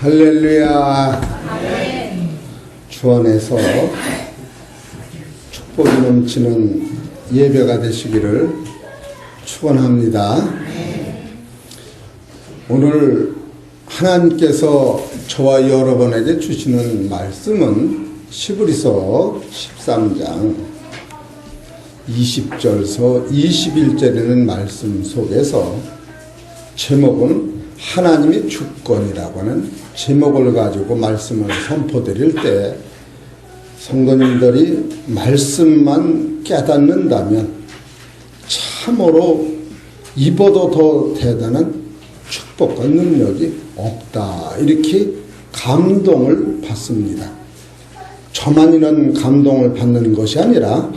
할렐루야. 주 안에서 축복이 넘치는 예배가 되시기를 축원합니다. 오늘 하나님께서 저와 여러분에게 주시는 말씀은 시브리서 13장 20절서 21절에는 말씀 속에서 제목은 하나님의 주권이라고 하는 제목을 가지고 말씀을 선포드릴 때 성도님들이 말씀만 깨닫는다면 참으로 입어도 더 대단한 축복과 능력이 없다, 이렇게 감동을 받습니다. 저만 이런 감동을 받는 것이 아니라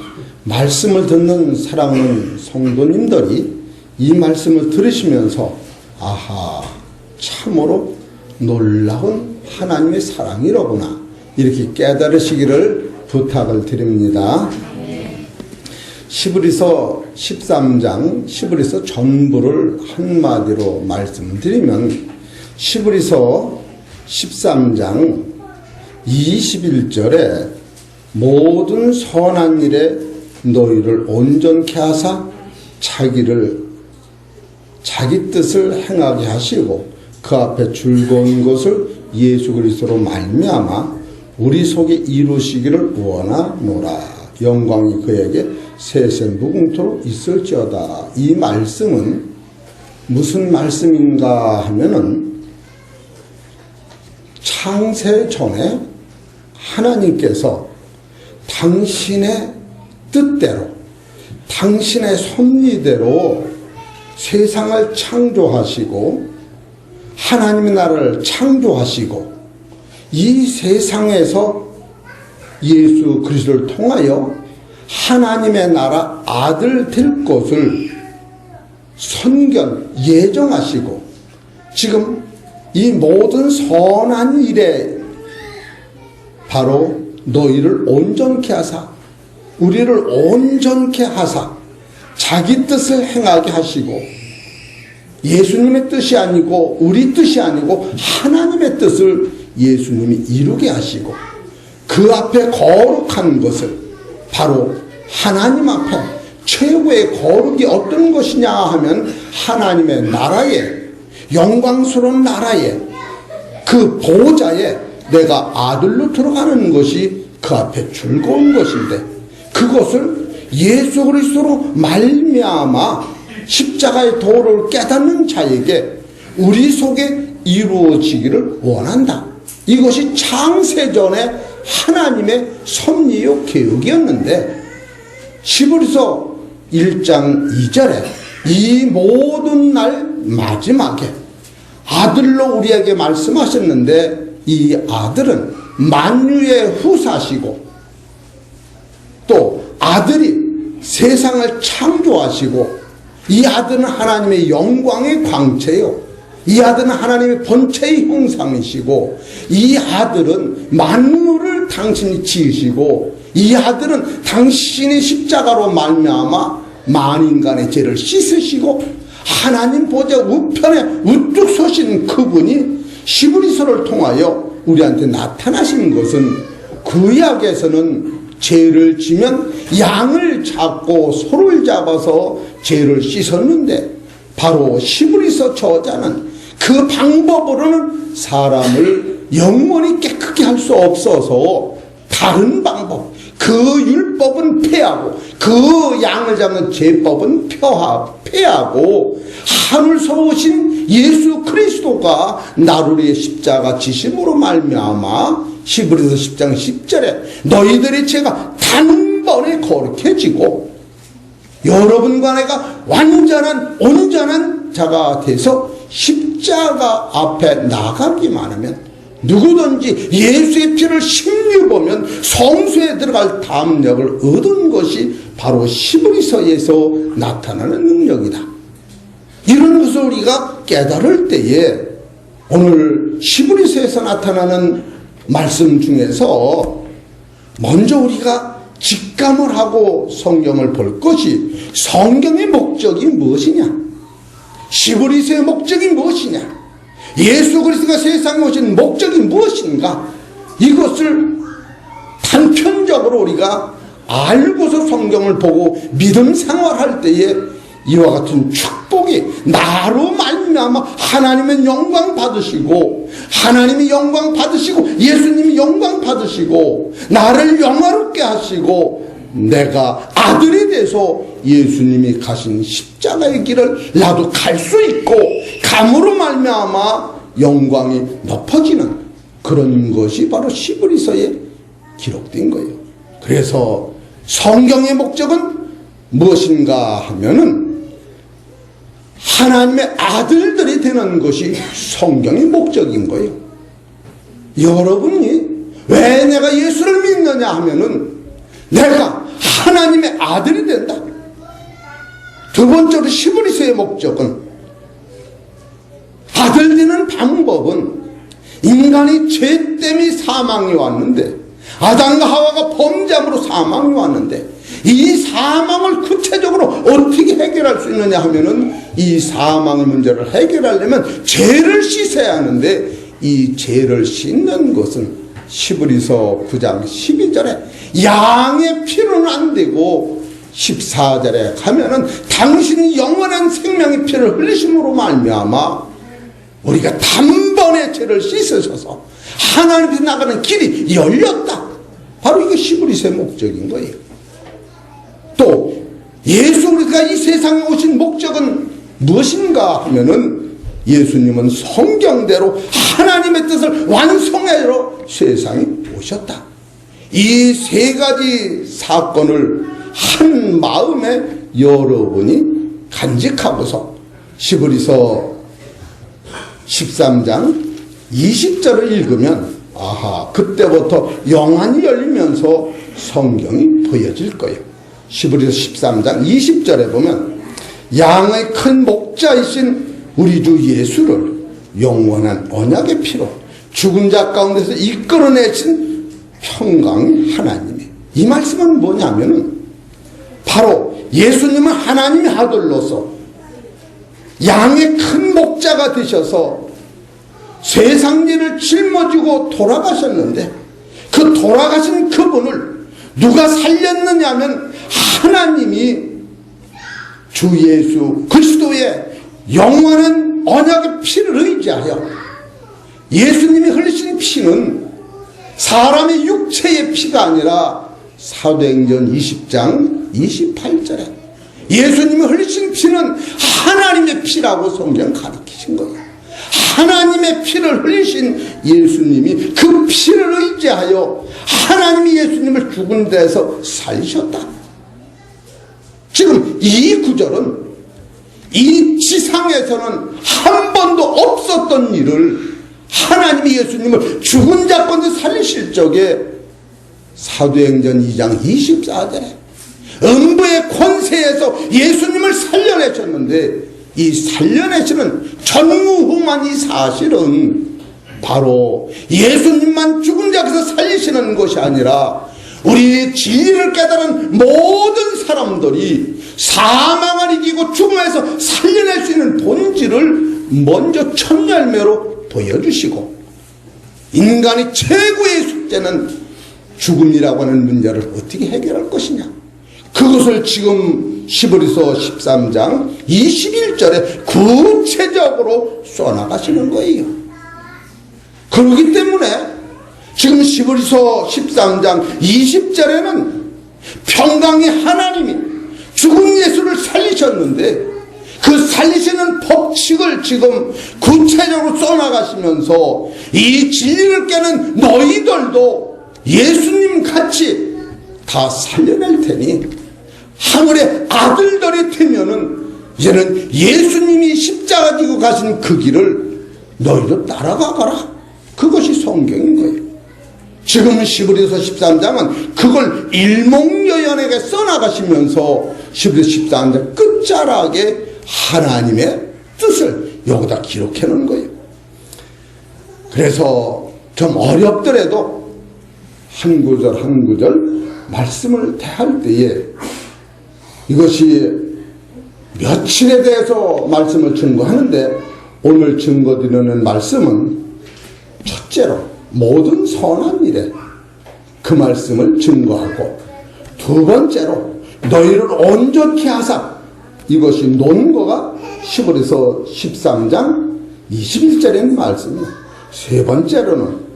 말씀을 듣는 사랑하는 성도님들이 이 말씀을 들으시면서 아하, 참으로 놀라운 하나님의 사랑이로구나, 이렇게 깨달으시기를 부탁을 드립니다. 시브리서 13장, 시브리서 전부를 한마디로 말씀드리면 시브리서 13장 21절에 모든 선한 일에 너희를 온전케 하사 자기 뜻을 행하게 하시고 그 앞에 즐거운 것을 예수 그리스도로 말미암아 우리 속에 이루시기를 원하노라. 영광이 그에게 세세 무궁토록 있을지어다. 이 말씀은 무슨 말씀인가 하면은 창세 전에 하나님께서 당신의 뜻대로, 당신의 섭리대로 세상을 창조하시고 하나님의 나라를 창조하시고 이 세상에서 예수 그리스도를 통하여 하나님의 나라 아들 될 것을 선견 예정하시고 지금 이 모든 선한 일에 바로 너희를 온전케 하사, 우리를 온전케 하사 자기 뜻을 행하게 하시고 예수님의 뜻이 아니고 우리 뜻이 아니고 하나님의 뜻을 예수님이 이루게 하시고 그 앞에 거룩한 것을, 바로 하나님 앞에 최고의 거룩이 어떤 것이냐 하면 하나님의 나라에, 영광스러운 나라에, 그 보좌에 내가 아들로 들어가는 것이 그 앞에 즐거운 것인데 그것을 예수 그리스도로 말미암아 십자가의 도를 깨닫는 자에게 우리 속에 이루어지기를 원한다. 이것이 창세전에 하나님의 섭리요 계획이었는데 시브리서 1장 2절에 이 모든 날 마지막에 아들로 우리에게 말씀하셨는데 이 아들은 만유의 후사시고 또 아들이 세상을 창조하시고 이 아들은 하나님의 영광의 광채요, 이 아들은 하나님의 본체의 형상이시고 이 아들은 만물을 당신이 지으시고 이 아들은 당신의 십자가로 말미암아 만인간의 죄를 씻으시고 하나님 보좌 우편에 우뚝 서신 그분이 시브리서를 통하여 우리한테 나타나신 것은 구약에서는 죄를 지면 양을 잡고 소를 잡아서 죄를 씻었는데 바로 시브리서 저자는 그 방법으로는 사람을 영원히 깨끗게 할 수 없어서 다른 방법, 그 율법은 폐하고 그 양을 잡는 제법은 폐하고 하늘서 오신 예수 그리스도가 나를 위해 십자가 지심으로 말미암아 시브리서 10장 10절에 너희들의 죄가 단번에 거룩해지고 여러분과 내가 온전한 자가 돼서 십자가 앞에 나가기만 하면 누구든지 예수의 피를 심유보면 성소에 들어갈 담력을 얻은 것이 바로 시브리서에서 나타나는 능력이다. 이런 것을 우리가 깨달을 때에 오늘 시브리서에서 나타나는 말씀 중에서 먼저 우리가 직감을 하고 성경을 볼 것이 성경의 목적이 무엇이냐, 시브리서의 목적이 무엇이냐, 예수 그리스도가 세상에 오신 목적이 무엇인가, 이것을 단편적으로 우리가 알고서 성경을 보고 믿음 생활할 때에 이와 같은 축복이 나로 말미암아 하나님은 영광 받으시고, 하나님이 영광 받으시고, 예수님이 영광 받으시고, 나를 영화롭게 하시고, 내가 아들이 돼서 예수님이 가신 십자가의 길을 나도 갈 수 있고, 감으로 말미암아 영광이 높아지는 그런 것이 바로 시브리서에 기록된 거예요. 그래서 성경의 목적은 무엇인가 하면은 하나님의 아들들이 되는 것이 성경의 목적인 거예요. 여러분이 왜 내가 예수를 믿느냐 하면은 내가 하나님의 아들이 된다. 두 번째로 시브리서의 목적은, 아들 되는 방법은, 인간이 죄 때문에 사망이 왔는데, 아담과 하와가 범죄함으로 사망이 왔는데, 이 사망을 구체적으로 어떻게 해결할 수 있느냐 하면은, 이 사망의 문제를 해결하려면 죄를 씻어야 하는데, 이 죄를 씻는 것은 시브리서 9장 12절에 양의 피로는 안 되고, 14절에 가면은 당신이 영원한 생명의 피를 흘리심으로 말미암아 우리가 단번에 죄를 씻으셔서 하나님 앞에 나가는 길이 열렸다. 바로 이게 시브리서의 목적인 거예요. 또 예수 그리스도가 이 세상에 오신 목적은 무엇인가 하면은, 예수님은 성경대로 하나님의 뜻을 완성하러 세상에 오셨다. 이 세 가지 사건을 한 마음에 여러분이 간직하고서 시브리서 13장 20절을 읽으면, 아하, 그때부터 영안이 열리면서 성경이 보여질 거예요. 시브리서 13장 20절에 보면, 양의 큰 목자이신 우리 주 예수를 영원한 언약의 피로 죽은 자 가운데서 이끌어내신 평강의 하나님이, 이 말씀은 뭐냐면은 바로 예수님은 하나님의 아들로서 양의 큰 목자가 되셔서 세상 일을 짊어지고 돌아가셨는데, 그 돌아가신 그분을 누가 살렸느냐 하면 하나님이 주 예수 그리스도의 영원한 언약의 피를 의지하여, 예수님이 흘리신 피는 사람의 육체의 피가 아니라 사도행전 20장 28절에 예수님이 흘리신 피는 하나님의 피라고 성경 가르치신 거예요. 하나님의 피를 흘리신 예수님이 그 피를 의지하여 하나님이 예수님을 죽은 데서 살리셨다. 지금 이 구절은 이 지상에서는 한 번도 없었던 일을 하나님이 예수님을 죽은 자 가운데 살리실 적에 사도행전 2장 24절에 음부의 권세에서 예수님을 살려내셨는데, 이 살려내시는 전무후무한 이 사실은 바로 예수님만 죽은 자에서 살리시는 것이 아니라 우리 진리를 깨달은 모든 사람들이 사망을 이기고 죽음에서 살려낼 수 있는 본질을 먼저 첫 열매로 보여주시고, 인간의 최고의 숙제는 죽음이라고 하는 문제를 어떻게 해결할 것이냐, 그것을 지금 시브리서 13장 21절에 구체적으로 써나가시는 거예요. 그렇기 때문에 지금 시브리서 13장 20절에는 평강의 하나님이 죽은 예수를 살리셨는데, 그 살리시는 법칙을 지금 구체적으로 써나가시면서 이 진리를 깨는 너희들도 예수님 같이 다 살려낼 테니 하늘의 아들들이 되면은 이제는 예수님이 십자가 지고 가신 그 길을 너희도 따라가거라. 그것이 성경인 거예요. 지금 시브리서 13장은 그걸 일목요연하게 써나가시면서 시브리서 13장 끝자락에 하나님의 뜻을 여기다 기록해 놓은 거예요. 그래서 좀 어렵더라도 한 구절 한 구절 말씀을 대할 때에 이것이 며칠에 대해서 말씀을 증거하는데, 오늘 증거드리는 말씀은 첫째로 모든 선한 일에 그 말씀을 증거하고, 두 번째로 너희를 온전케 하사, 이것이 논거가 히브리서 13장 21절에 있는 말씀입니다. 세 번째로는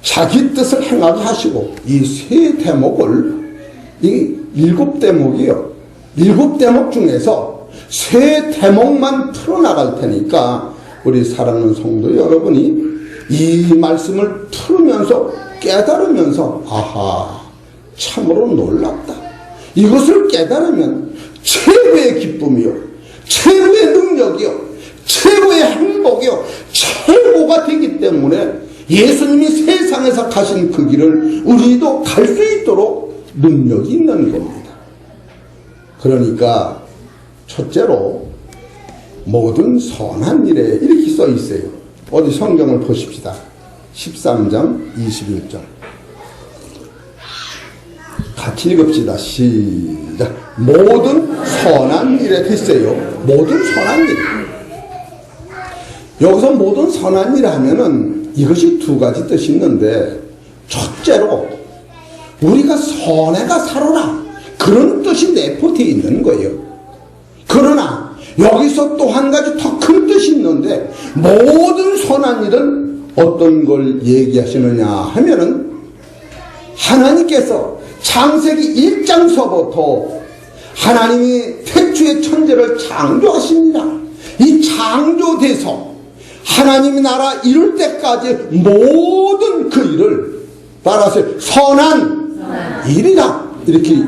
자기 뜻을 행하게 하시고, 이 세 대목을, 이 7대목이요, 7대목 중에서 세 대목만 풀어나갈 테니까 우리 사랑하는 성도 여러분이 이 말씀을 풀으면서 깨달으면서 아하, 참으로 놀랍다, 이것을 깨달으면 최고의 기쁨이요, 최고의 능력이요, 최고의 행복이요, 최고가 되기 때문에 예수님이 세상에서 가신 그 길을 우리도 갈 수 있도록 능력이 있는 겁니다. 그러니까 첫째로 모든 선한 일에 이렇게 써 있어요. 어디 성경을 보십시다. 13장 21절 같이 읽읍시다. 시작. 모든 선한 일에 됐어요. 모든 선한 일. 여기서 모든 선한 일 하면은 이것이 두 가지 뜻이 있는데, 첫째로 우리가 선해가 살아라, 그런 뜻이 내포되어 있는 거예요. 그러나 여기서 또 한 가지 더 큰 뜻이 있는데, 모든 선한 일은 어떤 걸 얘기하시느냐 하면은, 하나님께서 창세기 1장서부터 하나님이 태초의 천지를 창조하십니다. 이 창조돼서 하나님이 나라 이룰 때까지 모든 그 일을 따라서 선한 일이다, 이렇게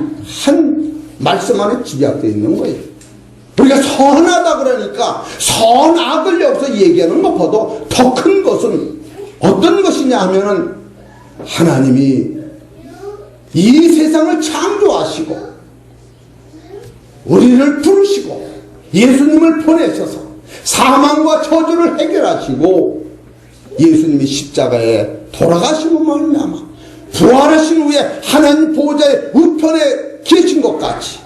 한 말씀 안에 집약되어 있는 거예요. 우리가 선하다 그러니까 선악을 여기서 얘기하는 것보다 더 큰 것은 어떤 것이냐 하면은, 하나님이 이 세상을 창조하시고 우리를 부르시고 예수님을 보내셔서 사망과 저주를 해결하시고, 예수님이 십자가에 돌아가시고 말미암아 부활하신 후에 하나님 보호자의 우편에 계신 것 같이,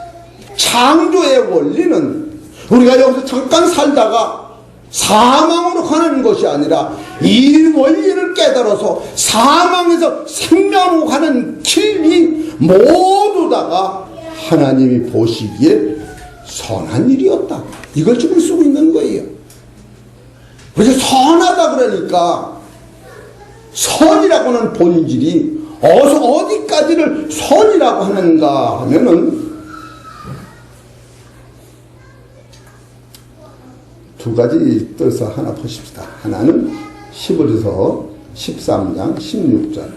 창조의 원리는 우리가 여기서 잠깐 살다가 사망으로 가는 것이 아니라 이 원리를 깨달아서 사망에서 생명으로 가는 길이 모두 다가 하나님이 보시기에 선한 일이었다, 이걸 지금 쓰고 있는 거예요. 그래서 선하다 그러니까, 선이라고 하는 본질이 어디까지를 선이라고 하는가 하면은 두 가지 뜻을 하나 보십시다. 하나는 히브리서 13장 16절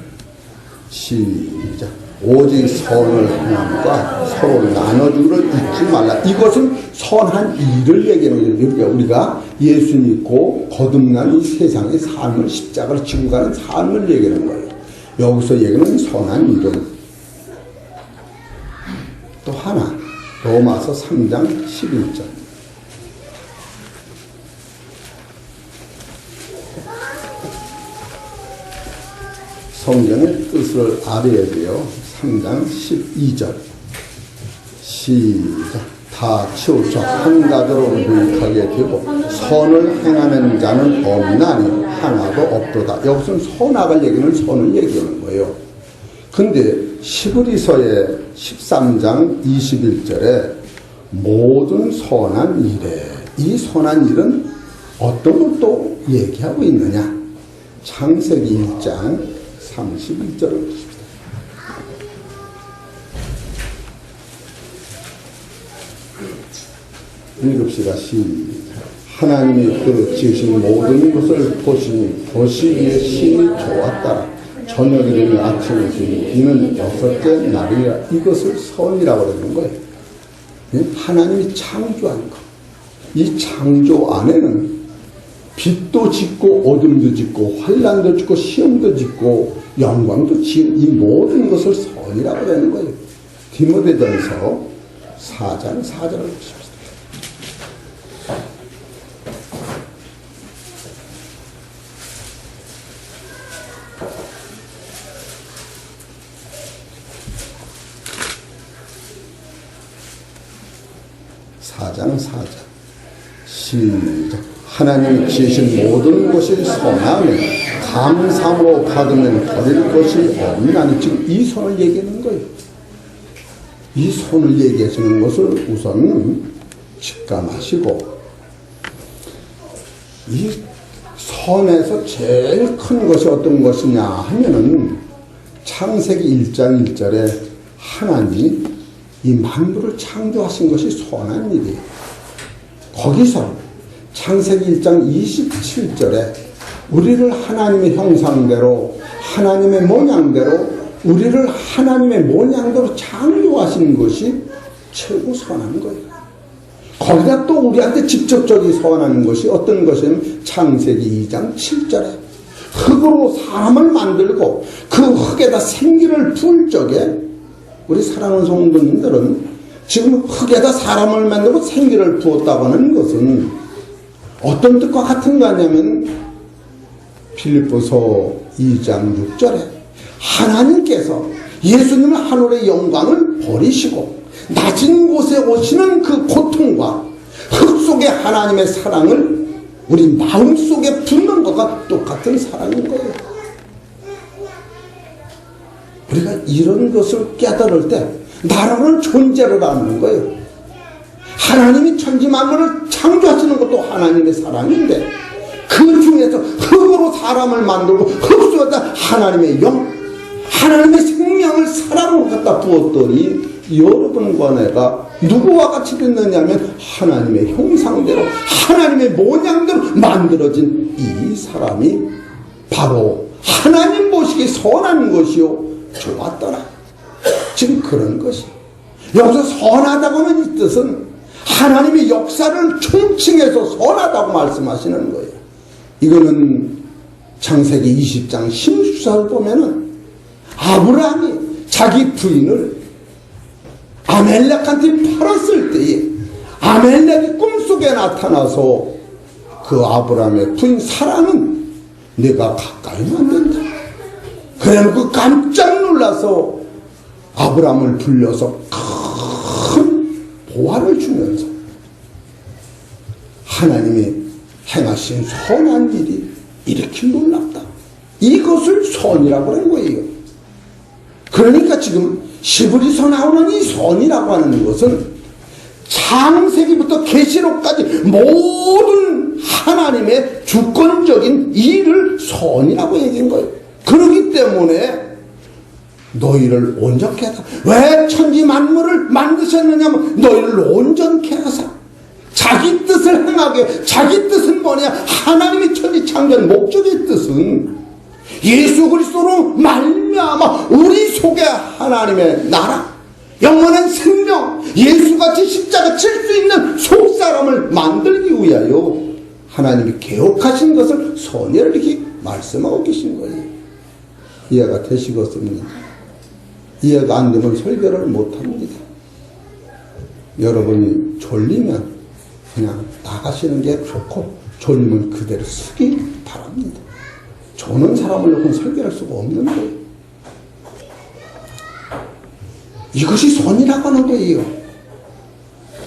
시작. 오직 선을 행함과 서로 나눠주기를 잊지 말라. 이것은 선한 일을 얘기하는 거예요. 그러니까 우리가 예수 믿고 거듭난 이 세상의 삶을, 십자가를 지고 가는 삶을 얘기하는 거예요. 여기서 얘기하는 선한 일은 또 하나, 로마서 3장 11절 성경의 뜻을 알아야 돼요. 3장 12절 시작. 다 치우쳐 한 가지로 유익하게 되고 선을 행하는 자는 없나니 하나도 없도다. 여기서는 선악을 얘기하는 선을 얘기하는 거예요. 근데 히브리서의 13장 21절에 모든 선한 일에, 이 선한 일은 어떤 것도 얘기하고 있느냐? 창세기 1장 31절을 보십시다. 읽읍시다. 시작. 하나님이 그 지으신 모든 것을 보시기에 신이 좋았더라. 저녁이 되면 아침이 되니 이는 여섯째 날이라. 이것을 선이라고 그러는 거예요. 하나님이 창조한 것. 이 창조 안에는 빛도 짓고 어둠도 짓고 환난도 짓고 시험도 짓고 영광도 지은 이 모든 것을 선이라고 하는 거예요. 디모데전서 4장 4절을 보십시오. 시작. 하나님이 지으신 모든 것이 선하며 감사함으로 받으면 버릴 것이 없나니. 지금 이 선을 얘기하는 거예요. 이 선을 얘기하시는 것을 우선 직감하시고, 이 선에서 제일 큰 것이 어떤 것이냐 하면은 창세기 1장 1절에 하나님이 이 만물을 창조하신 것이 선한 일이에요. 거기서 창세기 1장 27절에 우리를 하나님의 형상대로 하나님의 모양대로 우리를 하나님의 모양대로 창조하신 것이 최고 선한 거예요. 거기다 또 우리한테 직접적이 선하는 것이 어떤 것이냐면 창세기 2장 7절에 흙으로 사람을 만들고 그 흙에다 생기를 부을 적에, 우리 사랑하는 성도님들은 지금 흙에다 사람을 만들고 생기를 부었다고 하는 것은 어떤 뜻과 같은 거 아니냐면 빌립보서 2장 6절에 하나님께서 예수님을 하늘의 영광을 버리시고 낮은 곳에 오시는 그 고통과 흙 속에 하나님의 사랑을 우리 마음속에 붓는 것과 똑같은 사랑인 거예요. 우리가 이런 것을 깨달을 때 나라는 존재를 아는 거예요. 하나님이 천지 만물을 창조하시는 것도 하나님의 사랑인데, 그 중에서 흙으로 사람을 만들고 흙 속에다 하나님의 영, 하나님의 생명을 사랑으로 갖다 부었더니 여러분과 내가 누구와 같이 됐느냐면 하나님의 형상대로 하나님의 모양대로 만들어진 이 사람이 바로 하나님 보시기에 선한 것이요 좋았더라. 지금 그런 것이 여기서 선하다고 하는 이 뜻은 하나님의 역사를 총칭해서 선하다고 말씀하시는 거예요. 이거는 창세기 20장 16절을 보면은 아브라함이 자기 부인을 아멜렉한테 팔았을 때에 아멜렉이 꿈속에 나타나서 그 아브라함의 부인 사라는 내가 가까이 만든다. 그래놓고 깜짝 놀라서 아브라함을 불러서 큰 보화를 주면서 하나님이 행하신 선한 일이 이렇게 놀랍다. 이것을 선이라고 하는 거예요. 그러니까 지금 히브리서 나오는 이 선이라고 하는 것은 창세기부터 계시록까지 모든 하나님의 주권적인 일을 선이라고 얘기한 거예요. 그렇기 때문에 너희를 온전케 하사, 왜 천지 만물을 만드셨느냐면 너희를 온전케 하사, 자기 뜻을 행하게. 자기 뜻은 뭐냐? 하나님이 천지 창조한 목적의 뜻은 예수 그리스도로 말미암아 우리 속에 하나님의 나라, 영원한 생명, 예수같이 십자가 칠 수 있는 속사람을 만들기 위하여 하나님이 계획하신 것을 선의를 이렇게 말씀하고 계신 거예요. 이해가 되시겠습니까? 이해가 안 되면 설교를 못합니다. 여러분이 졸리면 그냥 나가시는 게 좋고, 졸리면 그대로 쓰기 바랍니다. 조는 사람을 놓고 설교할 수가 없는 거예요. 이것이 선이라고 하는 거예요.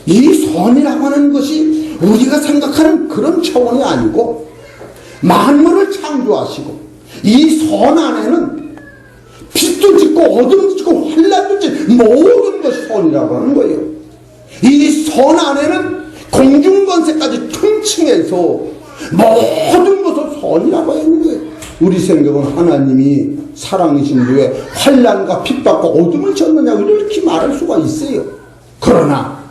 이 선이라고 하는 것이 우리가 생각하는 그런 차원이 아니고, 만물을 창조하시고 이 선 안에는 빛도 짓고 어둠도 짓고 환란도 짓고 모든 것이 선이라고 하는 거예요. 이 선 안에는 공중권세까지 총칭해서 모든 것을 선이라고 하는 거예요. 우리 생각은 하나님이 사랑이신 뒤에 환란과 핍박과 어둠을 줬느냐고 이렇게 말할 수가 있어요. 그러나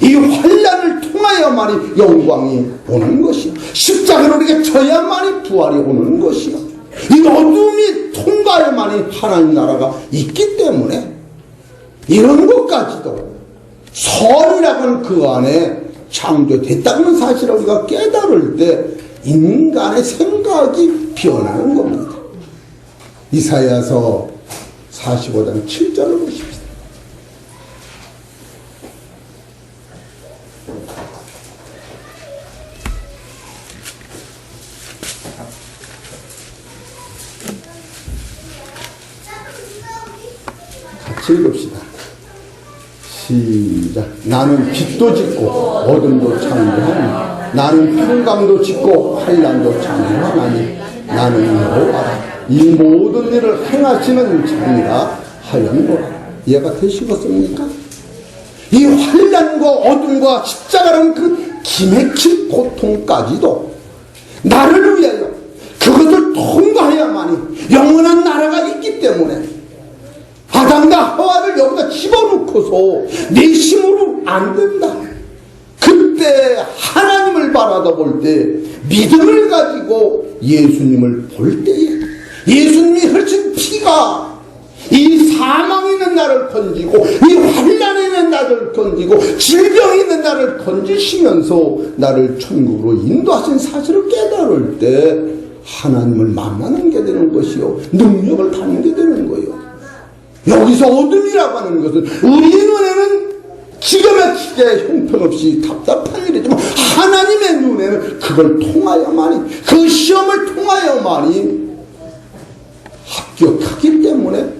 이 환란을 통하여만이 영광이 오는 것이요, 십자가로 이렇게 져야만이 부활이 오는 것이요, 이 어둠이 통과해야만이 하나님 나라가 있기 때문에 이런 것까지도 선이라고 하는 그 안에 창조됐다는 사실을 우리가 깨달을 때 인간의 생각이 변하는 겁니다. 이사야서 45장 7절을 보십시오. 같이 읽읍시다. 시작. 나는 빛도 짓고 어둠도 창조하니 나는 평강도 짓고 환난도 참여하나니 나는 여호와라. 이 모든 일을 행하시는 자니라 하였노라. 이해가 되시겠습니까? 이 환난과 어둠과 십자가라는 그 기맥힌 고통까지도 나를 위하여 그것을 통과해야만이 영원한 나라가 있기 때문에 아담과 하와를 여기다 집어넣고서 내 힘으로 안 된다. 그때 하나님을 바라다 볼 때 믿음을 가지고 예수님을 볼 때에 예수님이 흘린 피가 이 사망에 있는 나를 건지고 이 환난에 있는 나를 건지고 질병에 있는 나를 건지시면서 나를 천국으로 인도하신 사실을 깨달을 때 하나님을 만나는 게 되는 것이요 능력을 받는 게 되는 거예요. 여기서 어둠이라고 하는 것은 우리 눈에는 기가 막히게 형편없이 답답한 일이지만 하나님의 눈에는 그걸 통하여만이 그 시험을 통하여만이 합격하기 때문에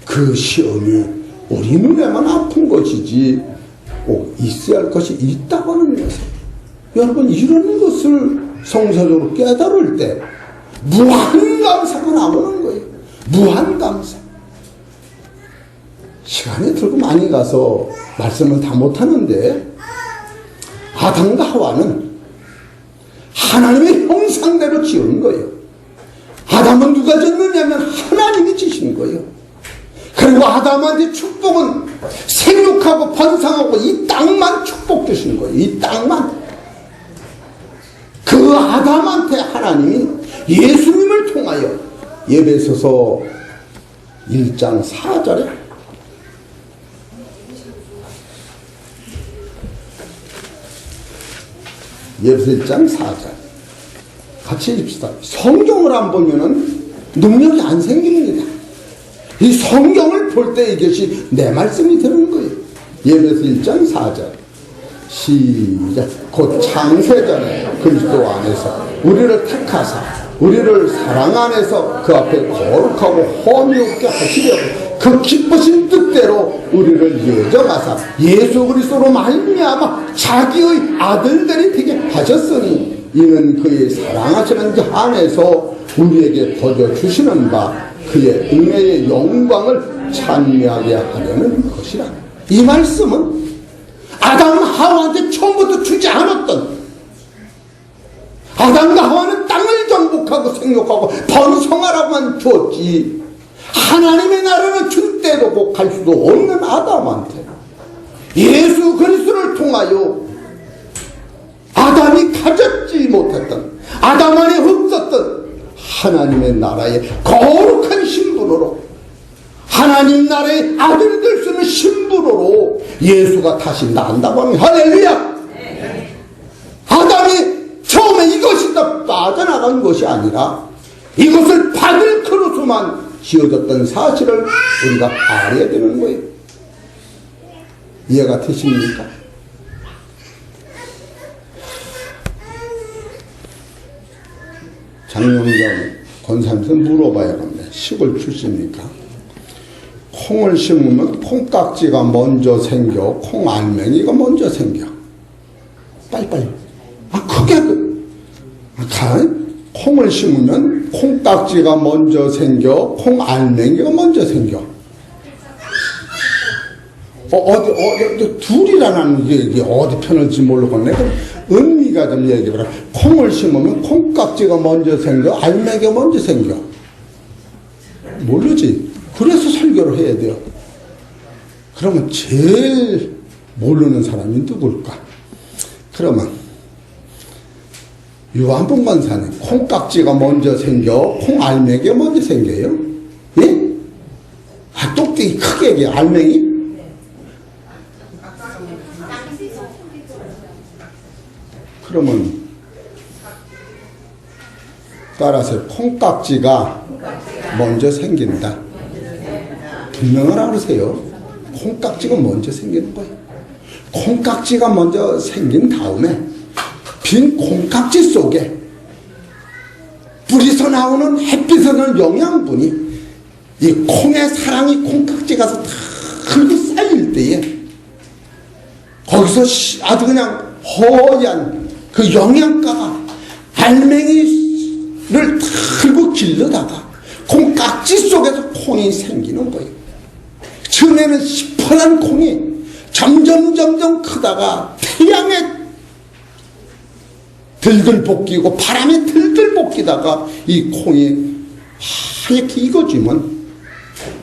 그 시험이 우리 눈에만 아픈 것이지 꼭 있어야 할 것이 있다고 하는 것이에요. 여러분 이런 것을 성서적으로 깨달을 때 무한 감사가 나오는 거예요. 무한 감사. 시간이 들고 많이 가서 말씀을 다 못하는데 아담과 하와는 하나님의 형상대로 지은 거예요. 아담은 누가 졌느냐면 하나님이 지신 거예요. 그리고 아담한테 축복은 생육하고 번성하고 이 땅만 축복 주신 거예요. 이 땅만. 그 아담한테 하나님이 예수님을 통하여 에베소서 1장 4절에 에베소 1장 4절 같이 읽읍시다. 성경을 안 보면은 능력이 안 생깁니다. 이 성경을 볼 때 이것이 내 말씀이 되는 거예요. 에베소 1장 4절 시작. 곧 창세전에 그리스도 안에서 우리를 택하사 우리를 사랑 안에서 그 앞에 거룩하고 험이 없게 하시려고 그 기쁘신 뜻대로 우리를 예정하사 예수 그리스도로 말미암아 자기의 아들들이 되게 하셨으니 이는 그의 사랑하시는 자 안에서 우리에게 거저주시는 바 그의 은혜의 영광을 찬미하게 하려는 것이라. 이 말씀은 아담 하와한테 처음부터 주지 않았던, 아담과 하와는 땅을 정복하고 생육하고 번성하라고만 주었지 하나님의 나라는 줄 때도 곧 갈 수도 없는 아담한테 예수 그리스도를 통하여 아담이 가졌지 못했던, 아담 안에 없었던 하나님의 나라의 거룩한 신분으로, 하나님 나라의 아들이 될 수 있는 신분으로 예수가 다시 난다고 하는, 할렐루야! 아담이 처음에 이것이 다 빠져나간 것이 아니라 이것을 받을 그릇으로만 지어졌던 사실을 우리가 알아야 되는 거예요. 이해가 되십니까? 장영경 권사님한테 물어봐야겠네. 시골 출신이니까. 콩을 심으면 콩깍지가 먼저 생겨, 콩알맹이가 먼저 생겨. 빨리빨리. 크게. 콩을 심으면 콩깍지가 먼저 생겨, 콩알맹이가 먼저 생겨. 둘이라는 게 어디 편을지 모르겠네. 의미가 좀 얘기해봐라. 콩을 심으면 콩깍지가 먼저 생겨, 알맹이가 먼저 생겨. 모르지. 그래서 설교를 해야 돼요. 그러면 제일 모르는 사람이 누굴까? 그러면 요한복 권사님, 콩깍지가 먼저 생겨, 콩알맹이가 먼저 생겨요? 예? 똑띠 크게 얘기해, 알맹이? 그러면 따라서 콩깍지가 먼저 생긴다. 분명을 알으세요. 콩깍지가 먼저 생기는 거예요. 콩깍지가 먼저 생긴 다음에 빈 콩깍지 속에 뿌리서 나오는 햇빛에서 나오는 영양분이 이 콩의 사랑이 콩깍지 가서 다 긁고 쌓일 때에 거기서 아주 그냥 허연 그 영양가가 알맹이를 들고 길러다가 콩깍지 속에서 콩이 생기는 거예요. 처음에는 시퍼런 콩이 점점 크다가 태양에 들들 볶이고 바람에 들들 볶이다가 이 콩이 하얗게 익어지면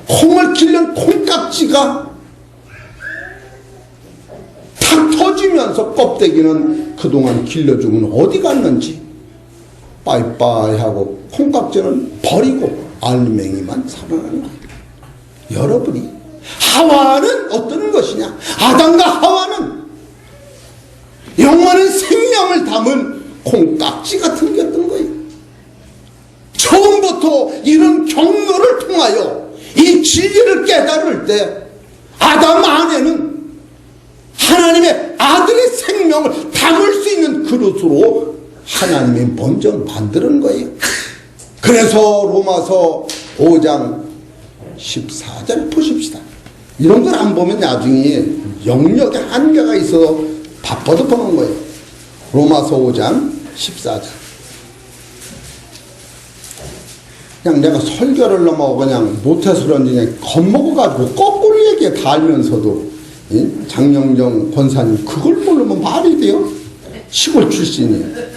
콩을 길른 콩깍지가 탁 터지면서 껍데기는 그동안 길러주면 어디 갔는지 빠이빠이 하고 콩깍지는 버리고 알맹이만 살아나는 거예요. 여러분이 하와는 어떤 것이냐? 아담과 하와는 영원한 생명을 담은 콩깍지 같은 게였던 거예요. 처음부터 이런 경로를 통하여 이 진리를 깨달을 때 아담 안에는 하나님의 아들의 생명을 담을 수 있는 그릇으로 하나님이 먼저 만드는 거예요. 그래서 로마서 5장 14절 보십시다. 이런 걸 안 보면 나중에 영역에 한계가 있어서 바빠도 보는 거예요. 로마서 5장 14절. 그냥 내가 설교를 너무 그냥 못해서 그런지 그냥 겁먹어가지고 거꾸로 얘기해 다 알면서도 장영정 권사님 그걸 모르면 말이 돼요? 시골 출신이에요.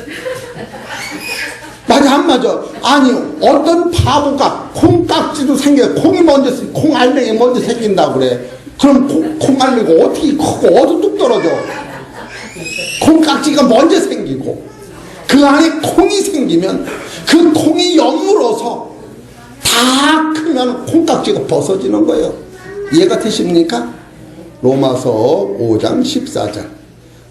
맞아 안 맞아? 아니 어떤 바보가 콩깍지도 생겨 콩이 먼저 콩알맹이 먼저 생긴다고 그래. 그럼 콩알맹이가 어떻게 크고 어디 뚝 떨어져? 콩깍지가 먼저 생기고 그 안에 콩이 생기면 그 콩이 여물어서 다 크면 콩깍지가 벗어지는 거예요. 이해가 되십니까? 로마서 5장 14절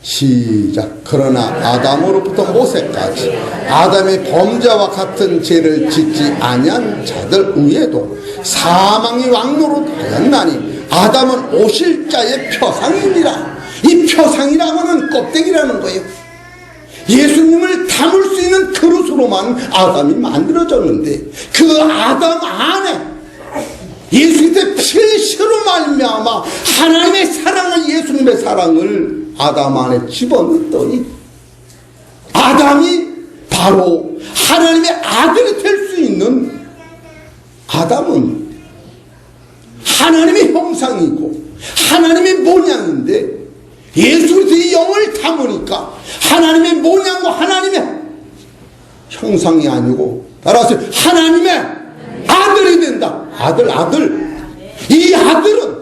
시작. 그러나 아담으로부터 모세까지 아담의 범죄와 같은 죄를 짓지 아니한 자들 위에도 사망이 왕노릇하였나니 아담은 오실 자의 표상이니라. 이 표상이라고 하는 껍데기라는 거예요. 예수님을 담을 수 있는 그릇으로만 아담이 만들어졌는데 그 아담 안에 예수 그리스도의 피로 말미암아 하나님의 사랑을 예수님의 사랑을 아담 안에 집어넣었더니 아담이 바로 하나님의 아들이 될 수 있는 아담은 하나님의 형상이고 하나님의 모양인데 예수 그리스도의 영을 담으니까 하나님의 모양과 하나님의 형상이 아니고 따라서 하나님의 아들이 된다. 아들. 이 아들은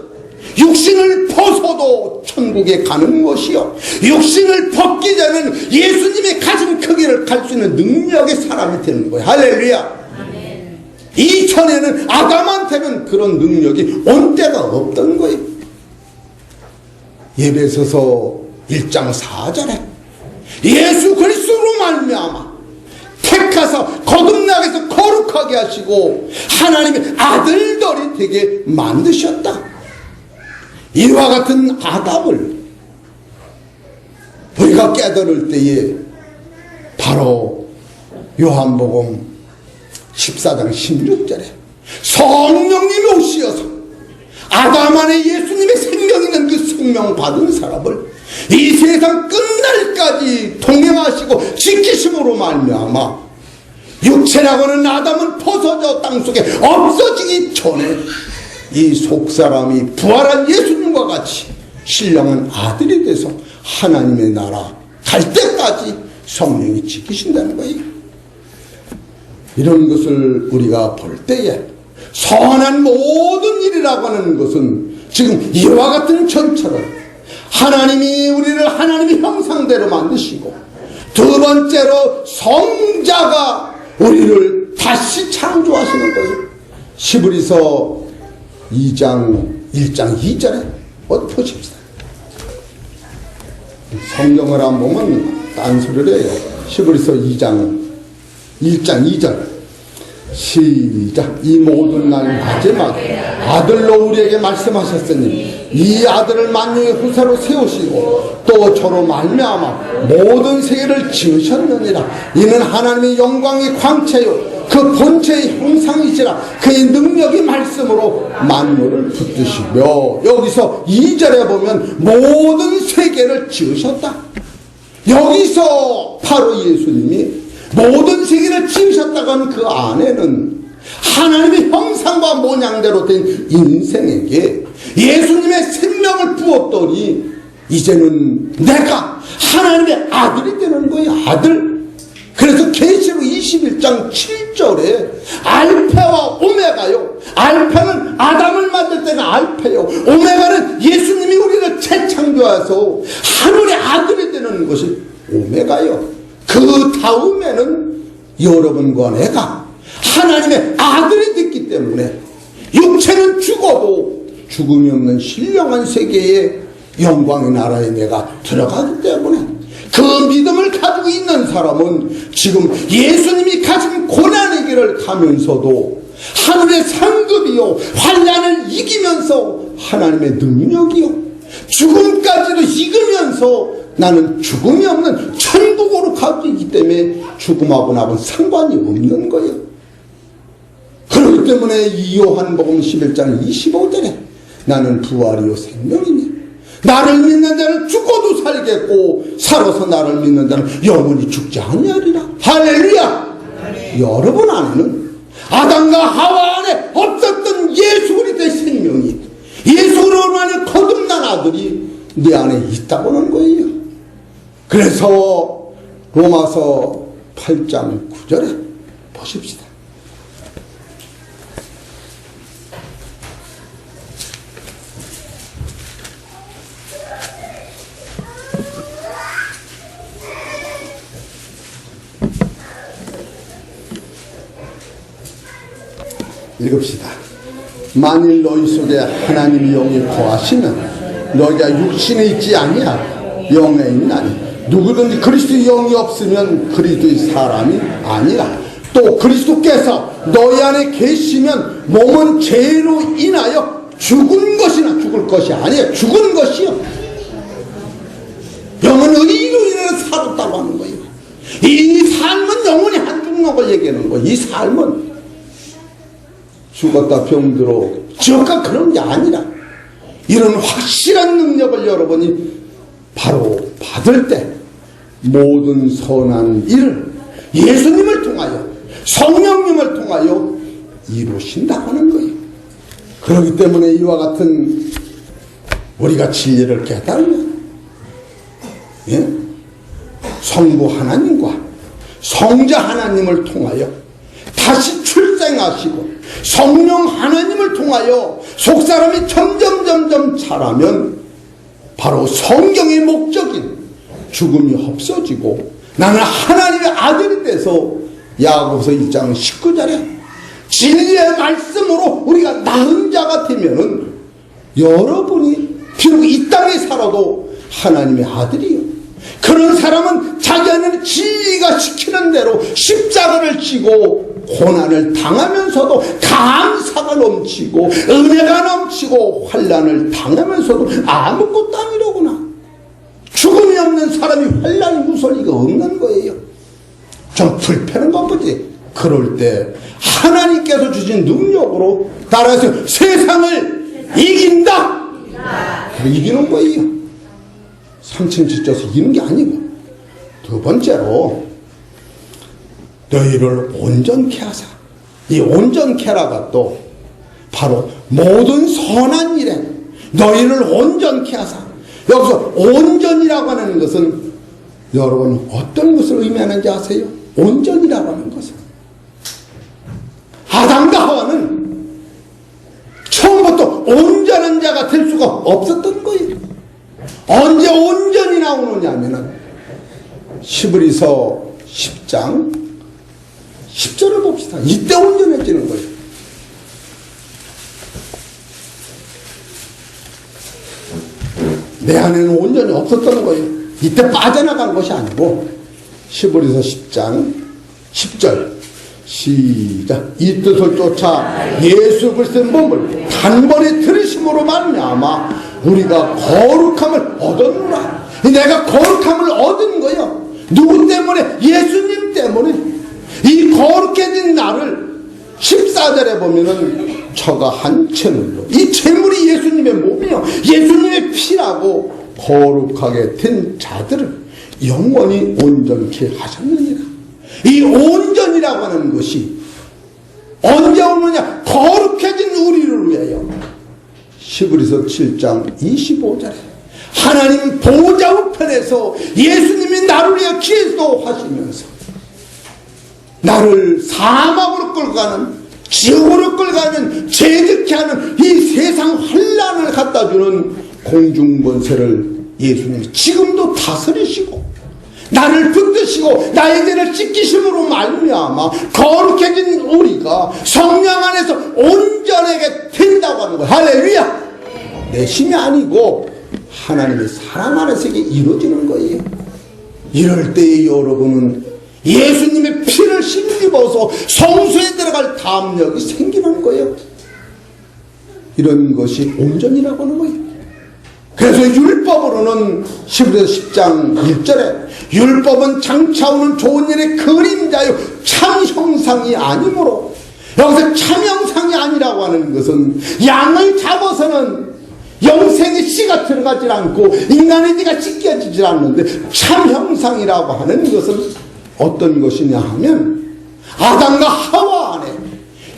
육신을 벗어도 천국에 가는 것이요 육신을 벗기 전에는 예수님의 가진 크기를 갈 수 있는 능력의 사람이 되는 거예요. 할렐루야. 이전에는 아담한테는 그런 능력이 온 때가 없던 거예요. 에베소서 1장 4절에 예수 그리스도로 말미암아 택하사 거듭나게 해서 거룩하게 하시고 하나님의 아들들이 되게 만드셨다. 이와 같은 아담을 우리가 깨달을 때에 바로 요한복음 14장 16절에 성령님이 오시어서 아담 안에 예수님의 생명 있는 그 생명 받은 사람을 이 세상 끝날까지 동행하시고 지키심으로 말미암아 육체라고 하는 아담은 벗어져 땅속에 없어지기 전에 이 속사람이 부활한 예수님과 같이 신령한 아들이 돼서 하나님의 나라 갈 때까지 성령이 지키신다는 거예요. 이런 것을 우리가 볼 때에 선한 모든 일이라고 하는 것은 지금 이와 같은 전처럼 하나님이 우리를 하나님의 형상대로 만드시고 두 번째로 성자가 우리를 다시 창조하시는 거예요. 히브리서 1장 2절에 보십시다. 성경을 안 보면 딴소리를 해요. 히브리서 1장 2절 시작. 이 모든 날 마지막에 아들로 우리에게 말씀하셨으니 이 아들을 만유의 후사로 세우시고 또 저로 말미암아 모든 세계를 지으셨느니라. 이는 하나님의 영광의 광채요 그 본체의 형상이시라. 그의 능력이 말씀으로 만물을 붙드시며 여기서 2절에 보면 모든 세계를 지으셨다. 여기서 바로 예수님이 모든 세계를 지으셨다고 그 안에는 하나님의 형상과 모양대로 된 인생에게 예수님의 생명을 부었더니 이제는 내가 하나님의 아들이 되는 거예요. 아들. 그래서 계시록 21장 7절에 알파와 오메가요. 알파는 아담을 만들 때가 알파요. 오메가는 예수님이 우리를 재창조해서 하늘의 아들이 되는 것이 오메가요. 그 다음에는 여러분과 내가 하나님의 아들이 됐기 때문에 육체는 죽어도 죽음이 없는 신령한 세계에 영광의 나라에 내가 들어가기 때문에 그 믿음을 가지고 있는 사람은 지금 예수님이 가진 고난의 길을 가면서도 하늘의 상급이요 환난을 이기면서 하나님의 능력이요 죽음까지도 이기면서 나는 죽음이 없는 천국으로 가기 때문에 죽음하고 나하고는 상관이 없는 거예요. 그렇기 때문에 이 요한복음 11장 25절에 나는 부활이요 생명이니 나를 믿는 자는 죽어도 살겠고 살아서 나를 믿는 자는 영원히 죽지 아니하리라. 할렐루야. 여러분 안에는 아담과 하와 안에 없었던 예수 그리스도의 생명이 예수 그리스도 안에 거듭난 아들이 내 안에 있다고 하는 거예요. 그래서 로마서 8장 9절에 보십시다. 읽읍시다. 만일 너희 속에 하나님의 영이 거하시면 너희가 육신에 있지 아니하고 영에 있나니 누구든지 그리스도의 영이 없으면 그리스도의 사람이 아니라. 또 그리스도께서 너희 안에 계시면 몸은 죄로 인하여 죽은 것이나 죽을 것이 아니에요. 죽은 것이요. 영은 의로 인하여 살았다고 하는 거예요. 이 삶은 영원히 안 죽는 걸 얘기하는 거예요. 이 삶은 죽었다 병들어 지옥가 그런 게 아니라 이런 확실한 능력을 여러분이 바로 받을 때 모든 선한 일을 예수님을 통하여 성령님을 통하여 이루신다고 하는 거예요. 그렇기 때문에 이와 같은 우리가 진리를 깨달으면 성부 하나님과 성자 하나님을 통하여 다시 출생하시고 성령 하나님을 통하여 속사람이 점점 자라면 바로 성경의 목적인 죽음이 없어지고 나는 하나님의 아들이 돼서 야고보서 1장 19절에 진리의 말씀으로 우리가 낳은 자가 되면은 여러분이 비록 이 땅에 살아도 하나님의 아들이요. 그런 사람은 자기 안에는 진리가 시키는 대로 십자가를 지고 고난을 당하면서도 감사가 넘치고 은혜가 넘치고 환난을 당하면서도 아무것도 아니로구나. 죽음이 없는 사람이 환난이 무서울 리가 없는 거예요. 좀 불편한 건 보지. 그럴 때 하나님께서 주신 능력으로 따라서 세상을 이긴다. 이기는 거예요. 상층 지쳐서 이기는 게 아니고. 두 번째로 너희를 온전케 하사. 이 온전케라가 또 바로 모든 선한 일에 너희를 온전케 하사. 여기서 온전이라고 하는 것은 여러분 어떤 것을 의미하는지 아세요? 온전이라고 하는 것은 아담과 하와는 처음부터 온전한 자가 될 수가 없었던 거예요. 언제 온전히 나오느냐 하면은 히브리서 10장 10절을 봅시다. 이때 온전해지는 거예요. 내 안에는 온전히 없었던 거예요. 이때 빠져나간 것이 아니고 히브리서 10장 10절 시작. 이 뜻을 쫓아 예수 그리스도의 몸을 단번에 들으심으로 말미암아 우리가 거룩함을 얻었노라. 내가 거룩함을 얻은 거예요. 누구 때문에? 예수님 때문에. 이 거룩해진 나를 14절에 보면은 저가 한 채물로, 이 채물이 예수님의 몸이요 예수님의 피라고 거룩하게 된 자들을 영원히 온전케 하셨느니라. 이 온전이라고 하는 것이 언제 오느냐? 거룩해진 우리를 위하여. 히브리서 7장 25절에 하나님 보좌 우편에서 예수님이 나를 위해 기도하시면서 나를 사막으로 끌고 가는, 지옥으로 끌고 가는, 죄짓게 하는 이 세상 환난을 갖다 주는 공중권세를 예수님이 지금도 다스리시고 나를 붙드시고 나의 죄를 찢기심으로 말미암아 거룩해진 우리가 성령 안에서 온전하게 된다고 하는 거예요. 할렐루야! 내 힘이 아니고 하나님의 사랑 안에서 이게 이루어지는 거예요. 이럴 때에 여러분은 예수님의 피를 힘입어서 성소에 들어갈 담력이 생기는 거예요. 이런 것이 온전이라고 하는 거예요. 그래서 율법으로는 히브리서 10장 1절에 율법은 장차 오는 좋은 일의 그림자요 참 형상이 아니므로, 여기서 참 형상이 아니라고 하는 것은 양을 잡아서는 영생의 씨가 들어가지 않고 인간의 죄가 씻겨지지 않는데, 참 형상이라고 하는 것은 어떤 것이냐 하면 아담과 하와 안에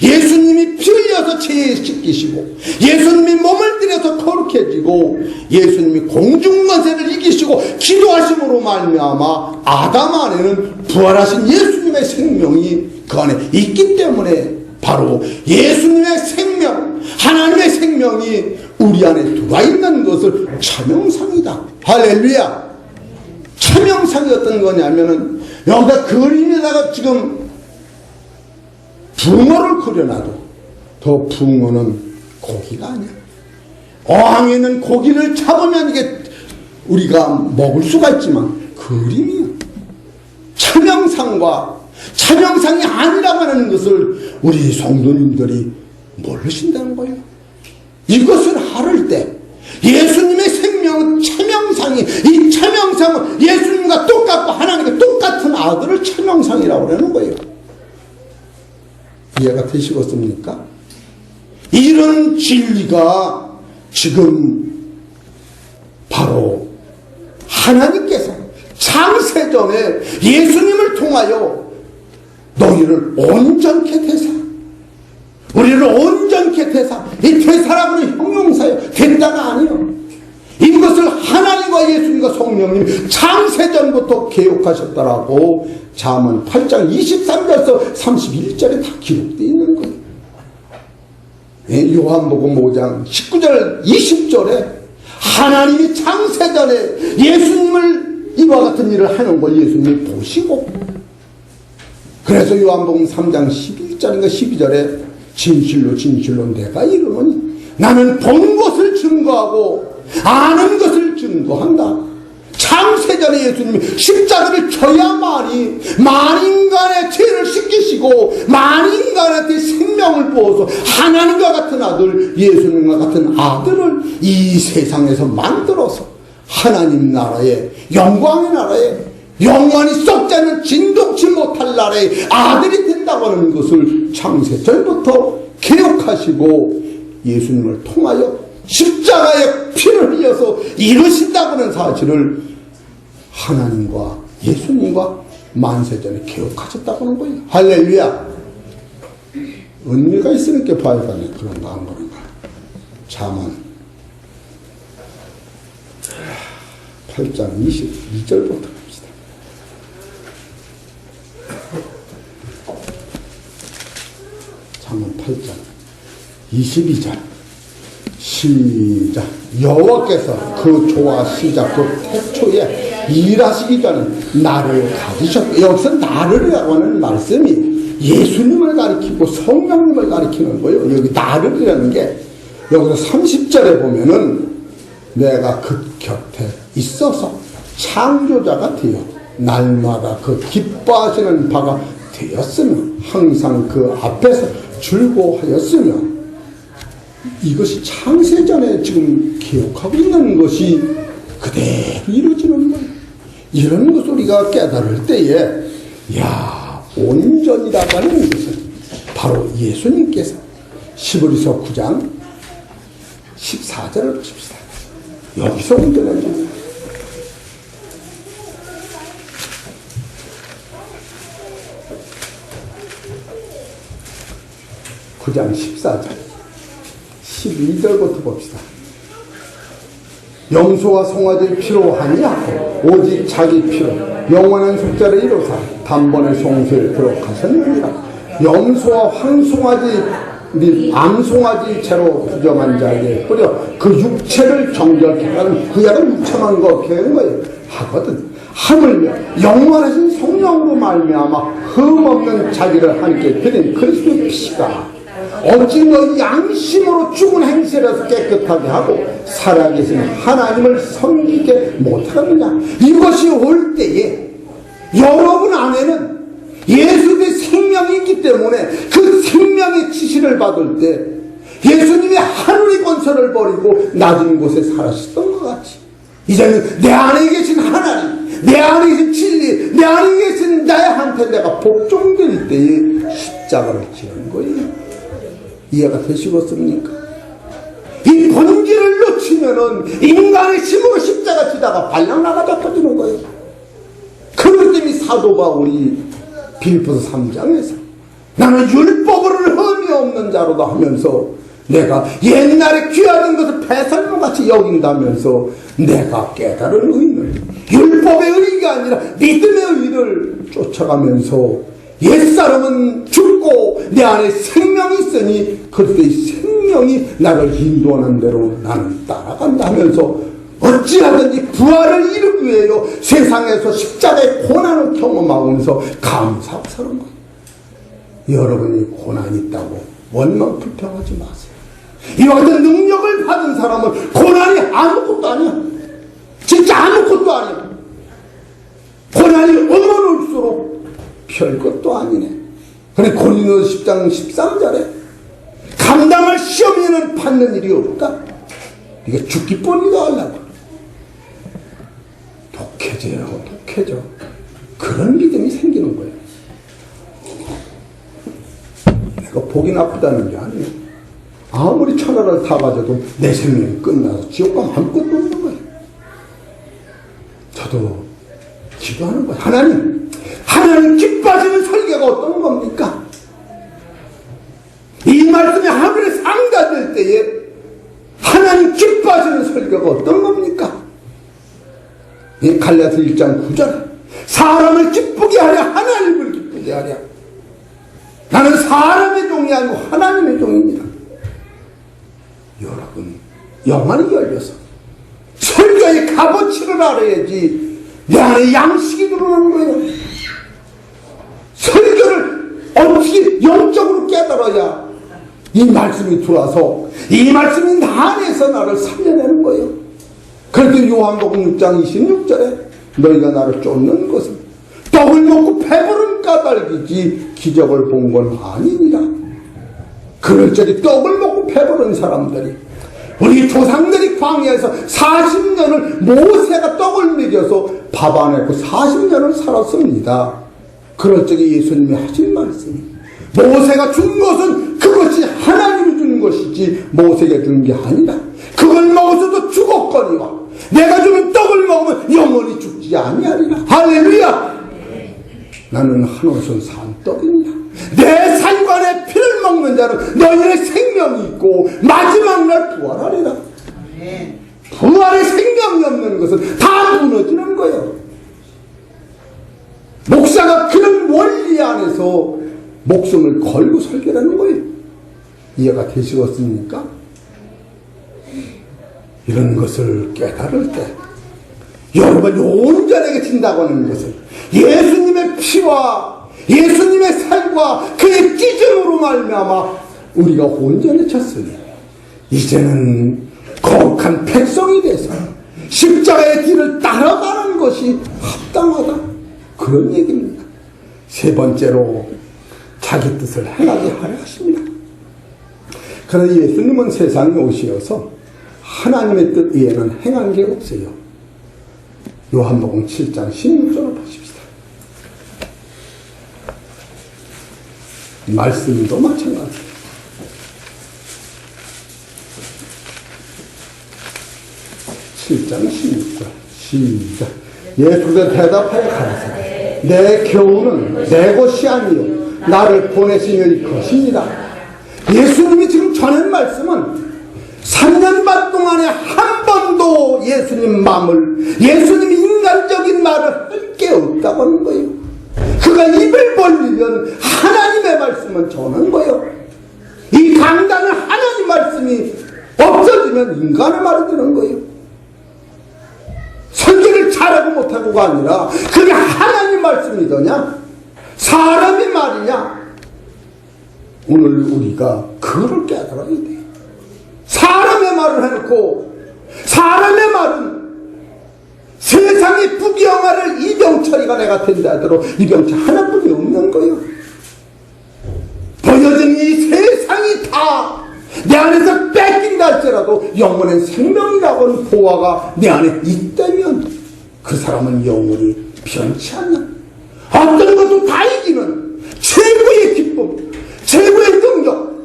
예수님이 피 흘려서 죄에 씻기시고 예수님이 몸을 들여서 거룩해지고 예수님이 공중권세를 이기시고 기도하심으로 말미암아 아담 안에는 부활하신 예수님의 생명이 그 안에 있기 때문에 바로 예수님의 생명, 하나님의 생명이 우리 안에 들어와 있는 것을 참형상이다. 할렐루야! 참형상이 어떤 거냐면은 여기다 그림에다가 지금 붕어를 그려놔도 더 붕어는 고기가 아니야. 어항에 있는 고기를 잡으면 이게 우리가 먹을 수가 있지만 그림이야. 참형상과 참형상이 아니라고 하는 것을 우리 성도님들이 모르신다는 거예요. 이것을 알을 때 예수님의 생명은 참형상이, 이 참형상은 예수님과 똑같고 하나님과 똑같은 아들을 참형상이라고 하는 거예요. 이해가 되시겠습니까? 이런 진리가 지금 바로 하나님께서 창세전에 예수님을 통하여 너희를 온전케 되사, 우리를 온전케 되사, 이 되사라고는 형용사예요. 된다가 아니요. 이것을 하나님과 예수님과 성령님 창세전부터 계획하셨다라고 잠언 8장 23절에서 31절에 다 기록되어 있는 거예요. 예, 요한복음 5장 19절 20절에 하나님이 창세전에 예수님을 이와 같은 일을 하는 걸 예수님이 보시고, 그래서 요한복음 3장 11절인가 12절에 진실로 진실로 내가 이르노니 나는 본 것을 증거하고 아는 것을 증거한다. 창세전에 예수님이 십자가를 져야만이 만인간의 죄를 씻기시고 만인간한테 생명을 부어서 하나님과 같은 아들, 예수님과 같은 아들을 이 세상에서 만들어서 하나님 나라의 영광의 나라에 영원히 썩지 않는 진동치 못할 나라의 아들이 된다고 하는 것을 창세전부터 기록하시고 예수님을 통하여 십자가에 피를 흘려서 이루신다고 하는 사실을 하나님과 예수님과 만세전에 기억하셨다고 하는 거예요. 할렐루야! 의미가 있으니까 봐야 되네. 그런가 안 그런가. 잠언 8장 22절부터 봅시다. 잠언 8장 22절 시작. 여호와께서 그 조와 시작 그 태초에 일하시기 전에 나를 가지셨고, 여기서 나를이라고 하는 말씀이 예수님을 가리키고 성령님을 가리키는 거예요. 여기 나를이라는 게 여기서 30절에 보면은 내가 그 곁에 있어서 창조자가 되어 날마다 그 기뻐하시는 바가 되었으며 항상 그 앞에서 즐거워하였으며, 이것이 창세전에 지금 기억하고 있는 것이 그대로 이루어지는 거예요. 이런 것을 우리가 깨달을 때에 야, 온전이라고 하는 것은 바로 예수님께서 히브리서 9장 14절을 보십시다. 여기서 온전해져. 9장 14절 12절부터 봅시다. 염소와 송아지의 피로 하니하고 오직 자기 피로 영원한 속죄를 이루사 단번에 송수에 들어가셨느니라. 염소와 황송아지 및 암송아지 채로 부정한 자에게 뿌려 그 육체를 정결케 하는 구약을 묻혀놓은 거 계는 거예요. 하거든 하물며 영원하신 성령으로 말미암아 흠없는 자기를 함께 드린 그리스도의 피가 어찌 너희 양심으로 죽은 행실에서 깨끗하게 하고 살아계신 하나님을 섬기게 못하느냐. 이것이 올 때에 여러분 안에는 예수의 생명이 있기 때문에 그 생명의 지시를 받을 때 예수님이 하늘의 권세를 버리고 낮은 곳에 살았던 것 같이 이제는 내 안에 계신 하나님, 내 안에 계신 진리, 내 안에 계신 나한테 내가 복종될 때에 십자가를 지는 거예요. 이해가 되시겠습니까? 이 본질을 놓치면은 인간의 힘으로 십자가 지다가 발랑 나가다 터지는 거예요. 그럴 때문에 사도 바울이 빌립보서 3장에서 나는 율법으로는 흠이 없는 자로다 하면서 내가 옛날에 귀하던 것을 배설물같이 여긴다면서 내가 깨달은 의를 율법의 의가 아니라 믿음의 의를 쫓아가면서 옛사람은 죽고 내 안에 생명이 있으니 그때 생명이 나를 인도하는 대로 나는 따라간다 하면서 어찌하든지 부활을 이루기 위하여 세상에서 십자가의 고난을 경험하면서 감사하고 사는 거예요. 여러분이 고난이 있다고 원망 불평하지 마세요. 이와 같은 능력을 받은 사람은 고난이 아무것도 아니야. 진짜 아무것도 아니야. 고난이 오면 올수록 별것도 아니네. 그래 고린도서 10장 13절에 감당할 시험에는 받는 일이 없다. 이게 죽기뿐이다 하려고. 독해져. 그런 믿음이 생기는 거예요. 내가 복이 나쁘다는 게 아니에요. 아무리 천하를 다 가져도 내 생명이 끝나서 지옥 가면 아무것도 없는 거예요. 저도 기도하는 거예요. 하나님 기뻐하시는 설교가 어떤 겁니까? 이 말씀이 하늘에 상가될 때에 하나님 기뻐하시는 설교가 어떤 겁니까? 이 갈라디아서 1장 9절 사람을 기쁘게 하랴 하나님을 기쁘게 하랴. 나는 사람의 종이 아니고 하나님의 종입니다. 여러분 영안이 열려서 설교의 값어치를 알아야지 내 안에 양식이 들어오는 거예요. 설교를 어떻게 영적으로 깨달아야 이 말씀이 들어와서 이 말씀이 나 안에서 나를 살려내는 거예요. 그래도 요한복음 6장 26절에 너희가 나를 쫓는 것은 떡을 먹고 배부른 까닭이지 기적을 본 건 아니니라. 그럴 적에 떡을 먹고 배부른 사람들이 우리 조상들이 광야에서 40년을 모세가 떡을 먹여서 밥 안 했고 40년을 살았습니다. 그럴 적에 예수님이 하신 말씀이 모세가 준 것은 그것이 하나님이 준 것이지 모세가 준 게 아니라 그걸 먹어서도 죽었거니와 내가 주는 떡을 먹으면 영원히 죽지 아니하리라. 할렐루야. 나는 한없은 산 떡입니다. 내 살과 내 피를 먹는 자는 너희의 생명이 있고 마지막 날 부활하리라. 부활의 생명이 없는 것은 다 무너지는 거예요. 목사가 그런 원리 안에서 목숨을 걸고 설교하는 거예요. 이해가 되시겠습니까? 이런 것을 깨달을 때 여러분이 온전하게 진다고 하는 것은 예수님의 피와 예수님의 살과 그의 찢음으로 말미암아 우리가 온전해졌으니 이제는 거룩한 백성이 돼서 십자가의 길을 따라가는 것이 합당하다. 그런 얘기입니다. 세 번째로 자기 뜻을 행하게 하려 하십니다. 그런데 예수님은 세상에 오시어서 하나님의 뜻 외에는 행한 게 없어요. 요한복음 7장 16절을 보십시다. 말씀도 마찬가지예요. 7장 16절 시작. 예수께서 대답하여 가라사대 내 교훈은 내 것이 아니요 나를 보내신 이의 것입니다. 예수님이 지금 전한 말씀은 3년 반 동안에 한 번도 예수님 마음을, 예수님 인간적인 말을 할 게 없다고 하는 거예요. 그가 입을 벌리면 하나님의 말씀은 전하는 거예요. 이 강단은 하나님 말씀이 없어지면 인간의 말이 되는 거예요. 설교를 잘하고 못하고가 아니라 그게 하나님 말씀이더냐 사람의 말이냐. 오늘 우리가 그걸 깨달아야 돼. 사람의 말을 해놓고, 사람의 말은 세상의 부경화를 이병철이가 내가 된다 하도록 이병철 하나뿐이 없는 거예요. 보여진 이 세상이 다 내 안에서 뺏긴다 할지라도 영원한 생명이라고 하는 보화가 내 안에 있다면 그 사람은 영원히 변치 않는, 어떤 것도 다 이기는 최고의 기쁨, 최고의 능력,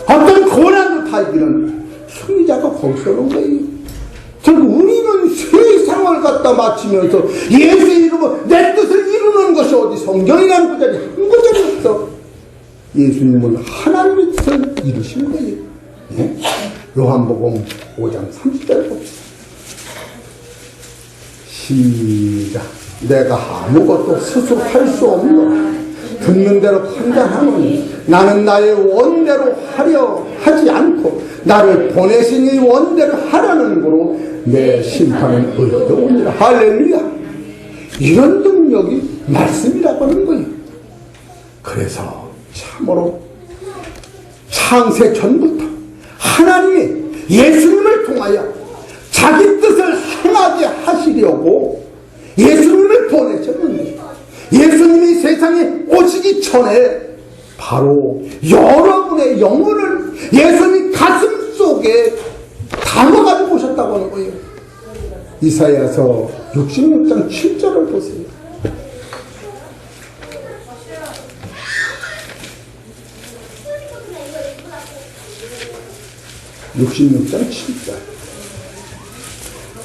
어떤 고난도 다 이기는 승리자가 거기서 오는 거예요. 결국 우리는 세상을 갖다 마치면서 예수 이름으로 내 뜻을 이루는 것이 어디 성경이라는 구절이 한 구절이 없어. 예수님은 하나님의 뜻을 이루신 거예요. 네? 요한복음 5장 30절 봅시다. 시작. 내가 아무것도 스스로 할 수 없노라. 듣는 대로 판단하노니 나는 나의 원대로 하려 하지 않고 나를 보내신 이 원대로 하라는 거로 내 심판은 의로우니라. 할렐루야. 이런 능력이 말씀이라고 하는 거예요. 그래서 참으로 창세 전부터 하나님이 예수님을 통하여 자기 뜻을 행하게 하시려고 예수님을 보내셨는데, 예수님이 세상에 오시기 전에 바로 여러분의 영혼을 예수님 가슴 속에 담아가지고 오셨다고 하는 거예요. 이사야서 66장 7절을 보세요. 66장 7절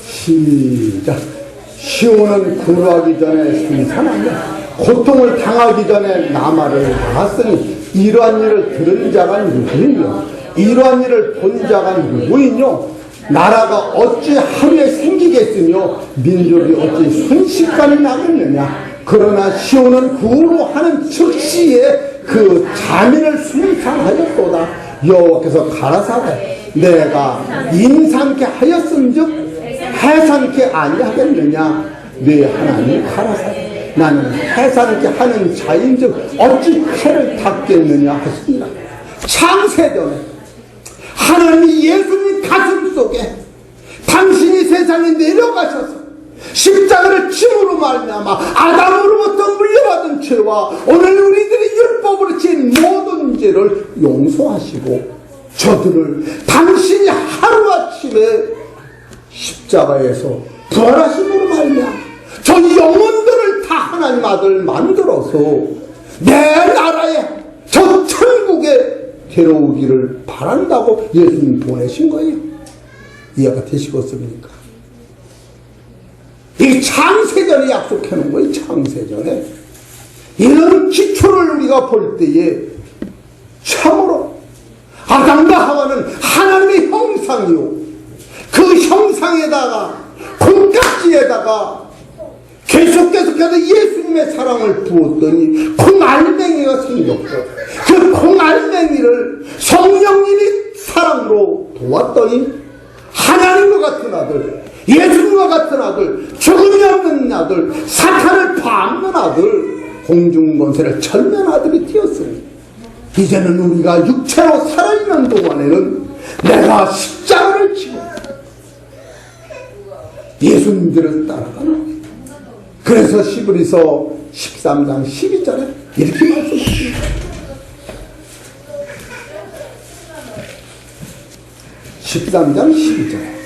시작. 시온은 구하기 전에 승산하며 고통을 당하기 전에 나말을 낳았으니 이러한 일을 들은 자가 누구이뇨? 이러한 일을 본 자가 누구이뇨? 나라가 어찌 하루에 생기겠으며 민족이 어찌 순식간에 나겠느냐? 그러나 시온은 구로 하는 즉시에 그 자민을 순산하였도다. 여호와께서 가라사대 내가 인상케 하였음즉 해산케 아니하겠느냐? 네 하나님 가라사대 나는 해산케 하는 자인즉 어찌 해를 닦겠느냐 하시니라. 창세전에 하나님이 예수님 가슴 속에 당신이 세상에 내려가셔서 십자가를 침으로 말미암아 아담으로부터 물려받은 죄와 오늘 우리들이 율법으로 지은 모든 죄를 용서하시고 저들을 당신이 하루아침에 십자가에서 부활하심으로 말미암아 저 영혼들을 다 하나님 아들 만들어서 내 나라에 저 천국에 데려오기를 바란다고 예수님 보내신 거예요. 이해가 되시겠습니까? 이 창세전에 약속해 놓은 거예요. 창세전에 이런 기초를 우리가 볼 때에 참으로 아담과 하와는 하나님의 형상이요, 그 형상에다가 콩깍지에다가 계속해서 예수님의 사랑을 부었더니 콩알맹이가 생겼고 그 콩알맹이를 성령님이 사랑으로 도왔더니 하나님과 같은 아들, 예수님과 같은 아들, 죽음이 없는 아들, 사탄을 밟는 아들, 공중권세를 절면한 아들이 되었으니 이제는 우리가 육체로 살아있는 동안에는 내가 십자가를 지고 예수님들을 따라가는 거예요. 그래서 시브리서 13장 12절에 이렇게 말씀하십니다. 13장 12절에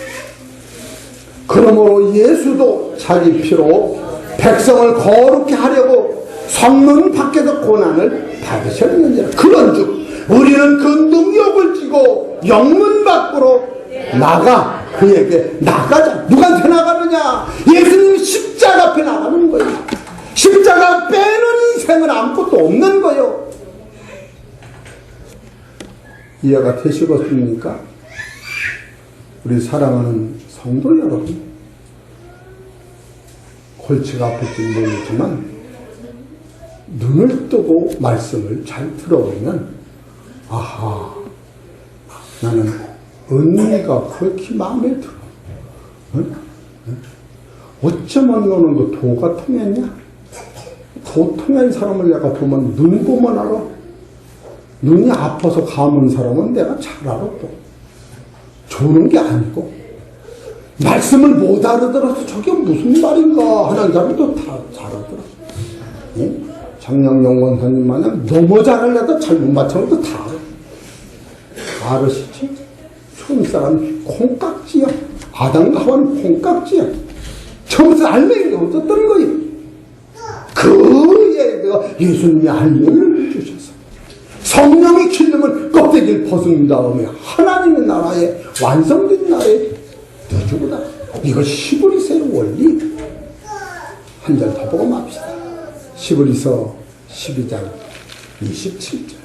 그러므로 예수도 자기 피로 백성을 거룩히 하려고 성문 밖에서 고난을 받으셨느니라. 그런즉 우리는 그 능력을 쥐고 영문 밖으로 나가 그에게 나가자. 누구한테 나가느냐? 예수님 십자가 앞에 나가는 거예요. 십자가 빼는 인생은 아무것도 없는 거예요. 이해가 되시겠습니까? 우리 사랑하는 성도 여러분, 골치가 아플지 모르지만 눈을 뜨고 말씀을 잘 들어보면 아하, 나는 은혜가 그렇게 마음에 들어. 응? 어쩌면 너는 그 도가 통했냐? 도 통한 사람을 내가 보면 눈 보면 알아. 눈이 아파서 감은 사람은 내가 잘 알아. 또 조는 게 아니고 말씀을 못 알아들어서 저게 무슨 말인가 하는 사람도 다 잘 알아들어. 응? 장량영 원사님 마냥 너무 잘하려다 잘못 맞추는 것도 다 알아. 알으시지? 처음 사람 콩깍지야. 아담과 하와는 콩깍지야. 처음부터 알맹이가 없었던 거예요. 그 예가 예수님이 알맹이를 주셔서 성령의 기름을 껍데기를 벗은 다음에 하나님의 나라에 완성된 나라에 넣어주고다. 이걸 시브리서의 원리. 한 절 더 보고 맙시다. 시브리서 12장 27절.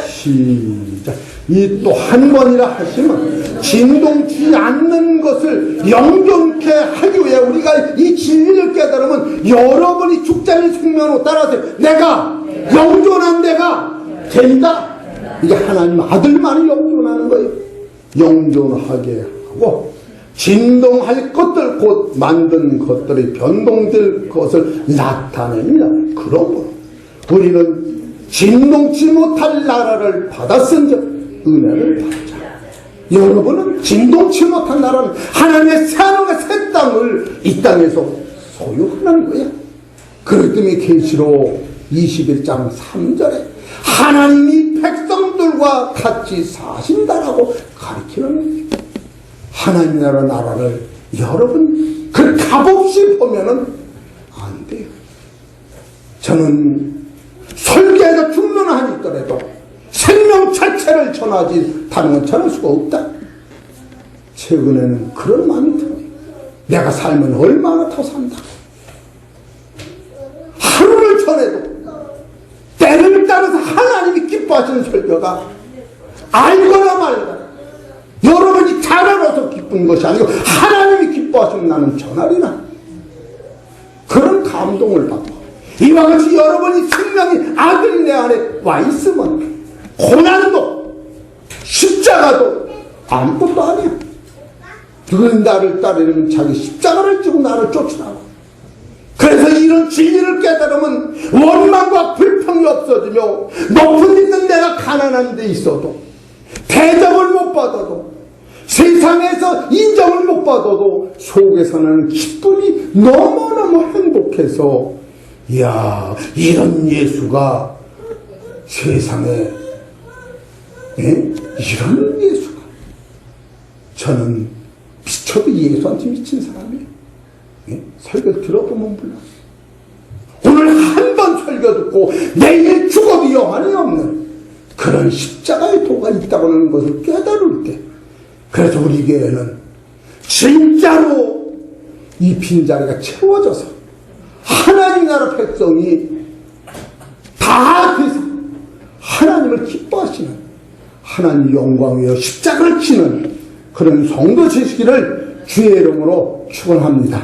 시작. 이 또 한 번이라 하시면 진동치 않는 것을 영존케 하기 위해 우리가 이 진리를 깨달으면 여러분이 죽자니 생명으로 따라서 내가 영존한 내가 된다. 이게 하나님 아들만이 영존하는 거예요. 영존하게 하고 진동할 것들 곧 만든 것들이 변동될 것을 나타냅니다. 그러므로 우리는 진동치 못할 나라를 받았은즉 은혜를 받자. 여러분은 진동치 못한 나라는 하나님의 새하늘과 새 땅을 이 땅에서 소유하는 거야. 그렇기 때문에 계시록 21장 3절에 하나님이 백성들과 같이 사신다라고 가르치는 거예요. 하나님 나라를 여러분 그 값없이 보면은 안 돼요. 저는 설계에서 죽는 한이 있더라도 생명 자체를 전하지 다른 건 전할 수가 없다. 최근에는 그런 마음이 들어요. 내가 살면 얼마나 더 산다. 하루를 전해도 때를 따라서 하나님이 기뻐하시는 설교가 알거나 말거나 여러분이 잘 알아서 기쁜 것이 아니고 하나님이 기뻐하시면 나는 전하리라. 그런 감동을 받고 이와 같이 여러분이 생명이 아들이 내 안에 와 있으면 고난도 십자가도 아무것도 아니야. 그건 나를 따르려면 자기 십자가를 지고 나를 쫓으라고. 그래서 이런 진리를 깨달으면 원망과 불평이 없어지며 높은 데 있는 내가 가난한 데 있어도 대접을 못 받아도 세상에서 인정을 못 받아도 속에서는 기쁨이 너무너무 행복해서 이야, 이런 예수가 세상에, 이런 예수가. 저는 미쳐도 예수한테 미친 사람이에요. 설교 들어보면 몰라. 오늘 한 번 설교 듣고 내일 죽어도 영환이 없는 그런 십자가의 도가 있다고 하는 것을 깨달을 때, 그래서 우리 교회는 진짜로 이 빈자리가 채워져서 하나님 나라 백성이 다 돼서 하나님을 기뻐하시는 하나님 영광 위에 십자가를 치는 그런 성도 되시기를 주의 이름으로 축원합니다.